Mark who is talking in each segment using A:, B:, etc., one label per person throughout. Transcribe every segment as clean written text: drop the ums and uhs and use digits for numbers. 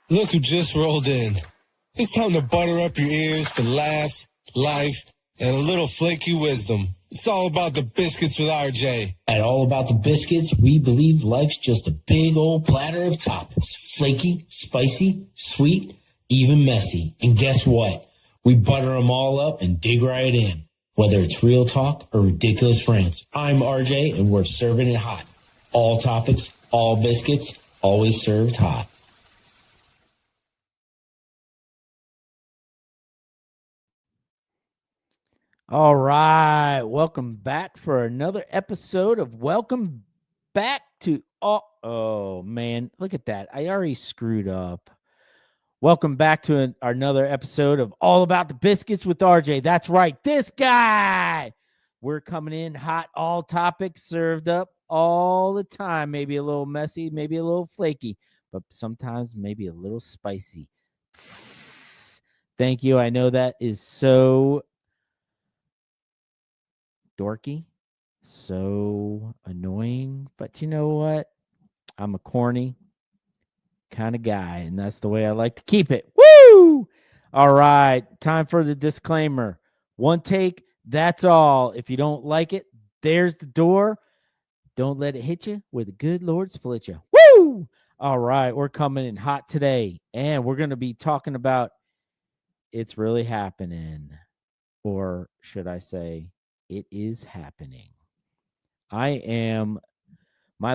A: Look who just rolled in. It's time to butter up your ears for laughs, life, and a little flaky wisdom. It's all about the biscuits with RJ.
B: At All About the Biscuits, we believe life's just a big old platter of toppings. Flaky, spicy, sweet, even messy. And guess what? We butter them all up and dig right in. Whether it's real talk or ridiculous rants, I'm RJ and we're serving it hot. All topics, all biscuits, always served hot.
C: All right, welcome back for another episode of Welcome Back to Oh man, look at that. I already screwed up. Welcome back to another episode of All About the Biscuits with RJ. That's right, this guy. We're coming in hot, all topics served up all the time. Maybe a little messy, maybe a little flaky, but sometimes maybe a little spicy. Thank you. I know that is so dorky, so annoying, but you know what? I'm a corny kind of guy, and that's the way I like to keep it. Woo! All right, time for the disclaimer. One take, that's all. If you don't like it, there's the door. Don't let it hit you where the good Lord split you. Woo! All right, we're coming in hot today, and we're going to be talking about it's really happening, or should I say, it is happening. My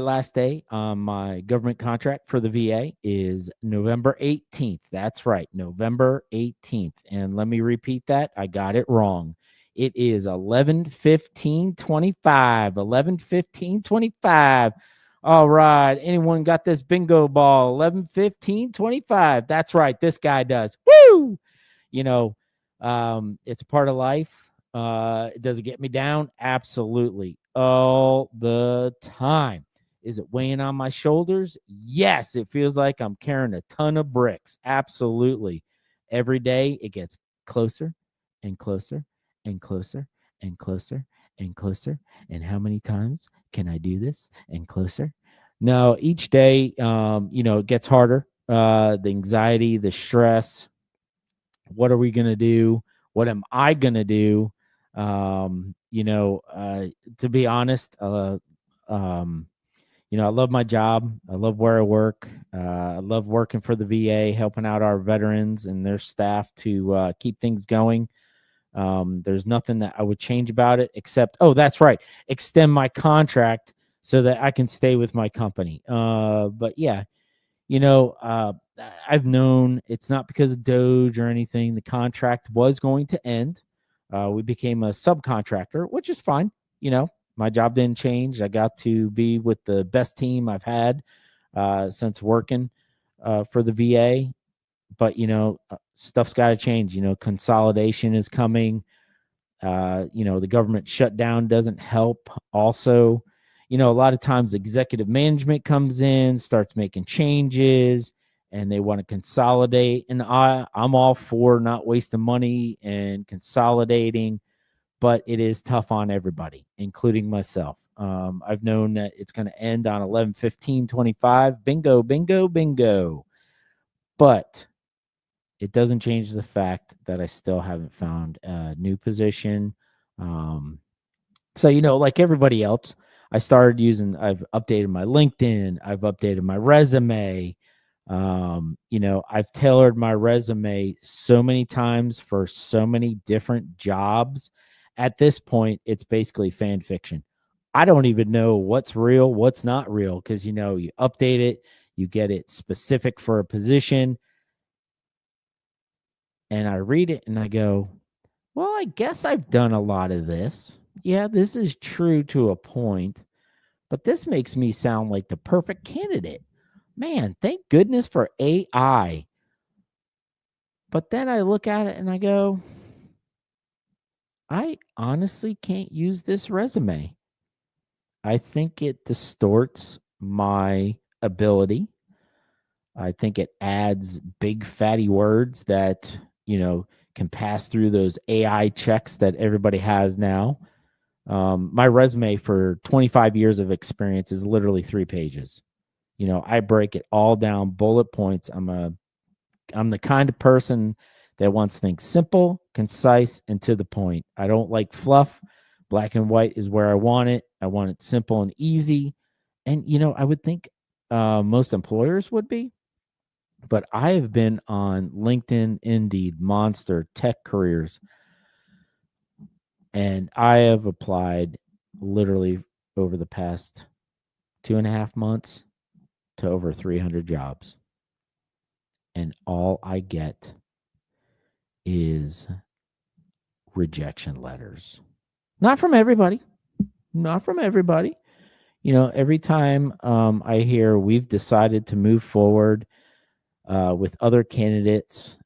C: last day on my government contract for the VA is November 18th. That's right, November 18th. And let me repeat that. I got it wrong. It is 11/15/25. 11/15/25. All right. Anyone got this bingo ball? 11/15/25. That's right. This guy does. Woo! You know, it's a part of life. Does it get me down? Absolutely. All the time. Is it weighing on my shoulders? Yes. It feels like I'm carrying a ton of bricks. Absolutely. Every day it gets closer and closer and closer and closer and closer. And how many times can I do this? And closer? No, each day, it gets harder. The anxiety, the stress. What are we going to do? What am I going to do? To be honest, I love my job. I love where I work. I love working for the VA, helping out our veterans and their staff to keep things going. There's nothing that I would change about it except, that's right, extend my contract so that I can stay with my company. But yeah, I've known it's not because of Doge or anything. The contract was going to end. We became a subcontractor, which is fine. My job didn't change. I got to be with the best team I've had since working for the VA. But, stuff's got to change. Consolidation is coming. The government shutdown doesn't help. Also, a lot of times executive management comes in, starts making changes, and they want to consolidate. And I'm all for not wasting money and consolidating, but it is tough on everybody, including myself. I've known that it's going to end on 11/15/25. Bingo, bingo, bingo. But it doesn't change the fact that I still haven't found a new position. So, like everybody else, I've updated my LinkedIn. I've updated my resume. I've tailored my resume so many times for so many different jobs. At this point, it's basically fan fiction. I don't even know what's real, what's not real, because, you update it, you get it specific for a position. And I read it and I go, well, I guess I've done a lot of this. Yeah, this is true to a point, but this makes me sound like the perfect candidate. Man, thank goodness for AI. But then I look at it and I go, I honestly can't use this resume. I think it distorts my ability. I think it adds big fatty words that, can pass through those AI checks that everybody has now. My resume for 25 years of experience is literally 3 pages. I break it all down, bullet points. I'm a I'm the kind of person that wants things simple, concise, and to the point. I don't like fluff. Black and white is where I want it. I want it simple and easy. And I would think most employers would be, but I have been on LinkedIn, Indeed, Monster, Tech Careers, and I have applied literally over the past 2.5 months to over 300 jobs. And all I get is rejection letters. Not from everybody. Not from everybody. Every time I hear we've decided to move forward with other candidates,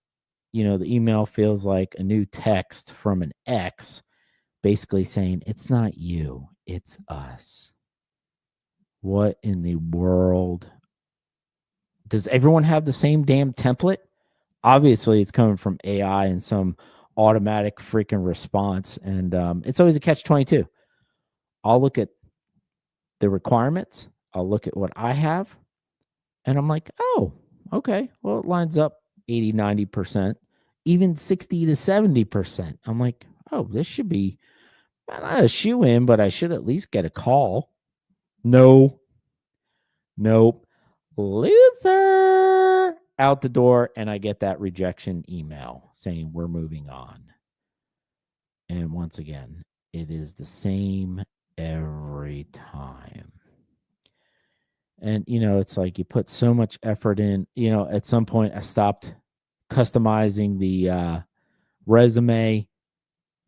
C: the email feels like a new text from an ex, basically saying, it's not you, it's us. What in the world? Does everyone have the same damn template? Obviously, it's coming from AI and some automatic freaking response. And it's always a catch-22. I'll look at the requirements. I'll look at what I have. And I'm like, oh, okay. Well, it lines up 80, 90%, even 60 to 70%. I'm like, oh, this should be not a shoe in, but I should at least get a call. No. Nope. Loser. Out the door, and I get that rejection email saying we're moving on. And once again, it is the same every time. And, it's like you put so much effort in. At some point I stopped customizing the resume,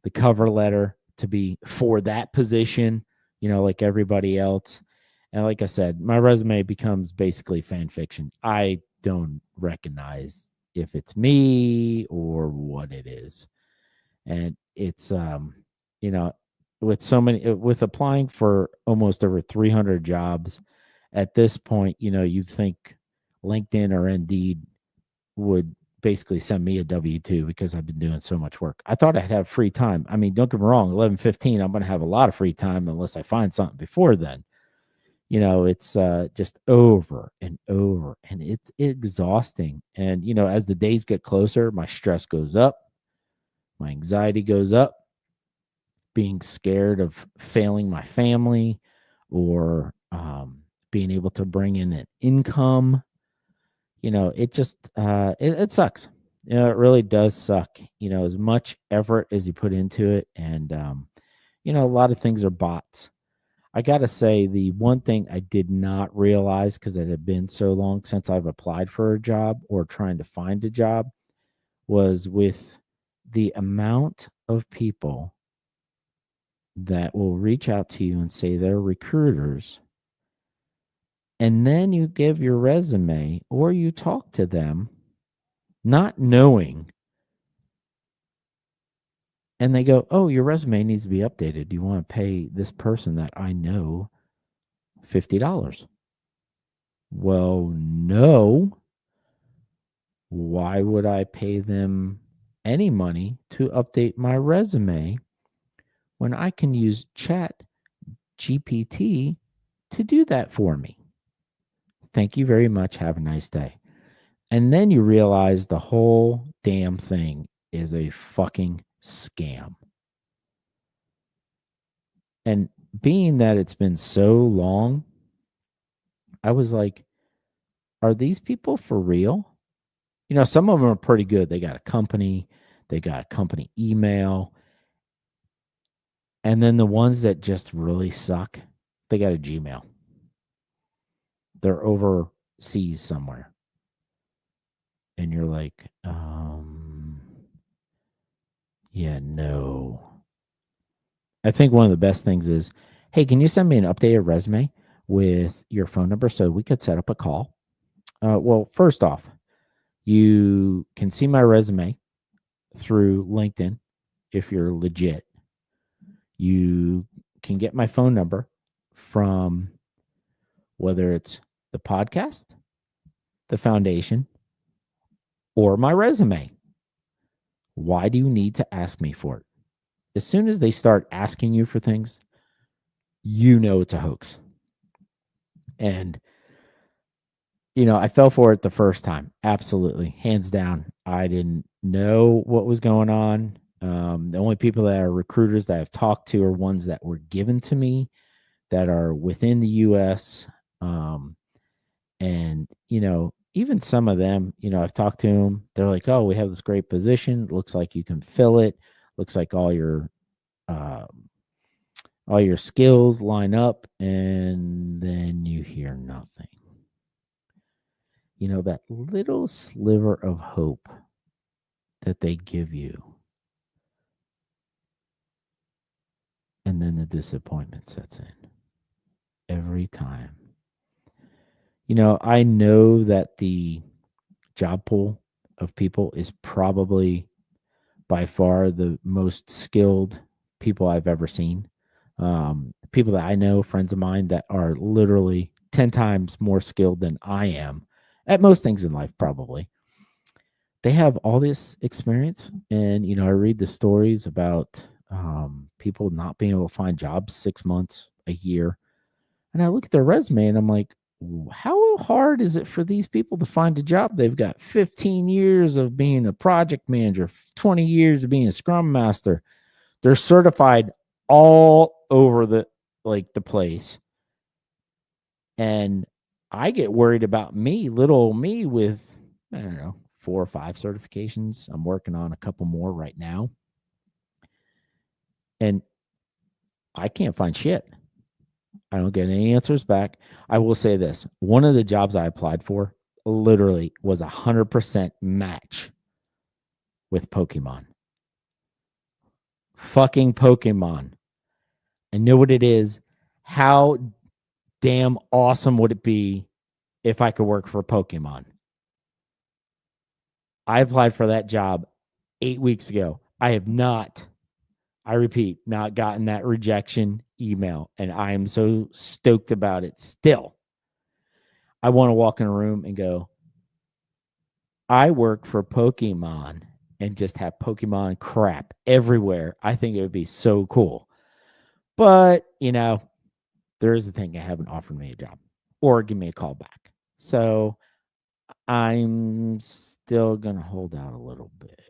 C: the cover letter to be for that position, like everybody else. And like I said, my resume becomes basically fan fiction. I don't recognize if it's me or what it is. And it's, with applying for almost over 300 jobs at this point, you'd think LinkedIn or Indeed would basically send me a W-2 because I've been doing so much work. I thought I'd have free time. I mean, don't get me wrong, 11:15, I'm going to have a lot of free time unless I find something before then. It's just over and over, and it's exhausting. And, as the days get closer, my stress goes up, my anxiety goes up, being scared of failing my family or being able to bring in an income. It just, it sucks. It really does suck, as much effort as you put into it. And, a lot of things are bots. I got to say, the one thing I did not realize, because it had been so long since I've applied for a job or trying to find a job, was with the amount of people that will reach out to you and say they're recruiters. And then you give your resume or you talk to them not knowing. And they go, oh, your resume needs to be updated. Do you want to pay this person that I know $50? Well, no. Why would I pay them any money to update my resume when I can use Chat GPT to do that for me? Thank you very much. Have a nice day. And then you realize the whole damn thing is a fucking scam. And being that it's been so long, I was like, are these people for real? Some of them are pretty good. They got a company email. And then the ones that just really suck, they got a Gmail. They're overseas somewhere. And you're like, yeah, no. I think one of the best things is, hey, can you send me an updated resume with your phone number so we could set up a call? Well, first off, you can see my resume through LinkedIn if you're legit. You can get my phone number from whether it's the podcast, the foundation, or my resume. Why do you need to ask me for it? As soon as they start asking you for things, it's a hoax. And I fell for it the first time. Absolutely. Hands down. I didn't know what was going on. The only people that are recruiters that I've talked to are ones that were given to me that are within the U.S. And, even some of them, I've talked to them. They're like, oh, we have this great position. Looks like you can fill it. Looks like all your skills line up. And then you hear nothing. That little sliver of hope that they give you. And then the disappointment sets in every time. I know that the job pool of people is probably by far the most skilled people I've ever seen. People that I know, friends of mine that are literally 10 times more skilled than I am at most things in life, probably. They have all this experience. And, I read the stories about people not being able to find jobs 6 months, a year. And I look at their resume and I'm like, how hard is it for these people to find a job? They've got 15 years of being a project manager, 20 years of being a scrum master. They're certified all over the place. And I get worried about little me with, I don't know, 4 or 5 certifications. I'm working on a couple more right now. And I can't find shit. I don't get any answers back. I will say this. One of the jobs I applied for literally was 100% match with Pokemon. Fucking Pokemon. I know what it is. How damn awesome would it be if I could work for Pokemon? I applied for that job 8 weeks ago. I have not, I repeat, not gotten that rejection email, and I am so stoked about it still. I want to walk in a room and go, I work for Pokemon, and just have Pokemon crap everywhere. I think it would be so cool. But, there is a thing. They haven't offered me a job or give me a call back. So I'm still going to hold out a little bit.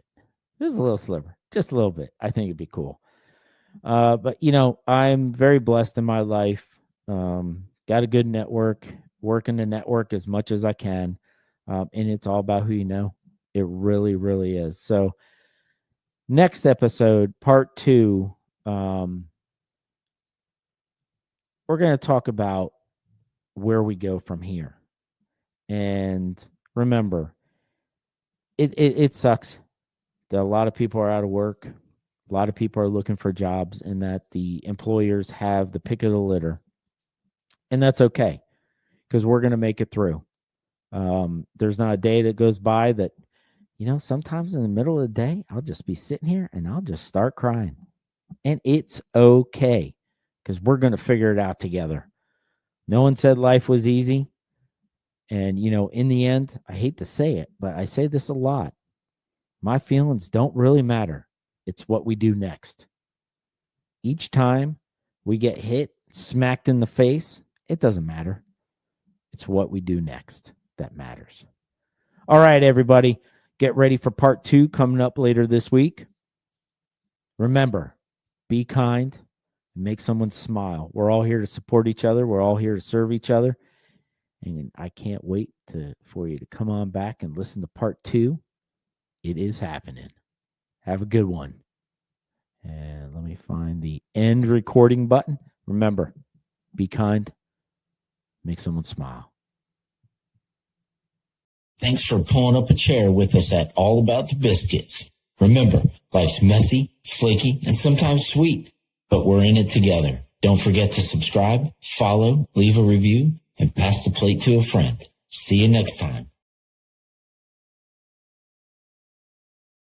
C: Just a little sliver, just a little bit. I think it'd be cool. But, I'm very blessed in my life. Got a good network, working the network as much as I can. And it's all about who you know. It really, really is. So next episode, part 2, we're going to talk about where we go from here. And remember, it sucks that a lot of people are out of work. A lot of people are looking for jobs, and that the employers have the pick of the litter. And that's okay, because we're going to make it through. There's not a day that goes by that, sometimes in the middle of the day, I'll just be sitting here and I'll just start crying. And it's okay, because we're going to figure it out together. No one said life was easy. And, in the end, I hate to say it, but I say this a lot. My feelings don't really matter. It's what we do next. Each time we get hit, smacked in the face, it doesn't matter. It's what we do next that matters. All right, everybody, get ready for part 2 coming up later this week. Remember, be kind, make someone smile. We're all here to support each other. We're all here to serve each other. And I can't wait for you to come on back and listen to part 2. It is happening. Have a good one. And let me find the end recording button. Remember, be kind, make someone smile.
B: Thanks for pulling up a chair with us at All About the Biscuits. Remember, life's messy, flaky, and sometimes sweet, but we're in it together. Don't forget to subscribe, follow, leave a review, and pass the plate to a friend. See you next time.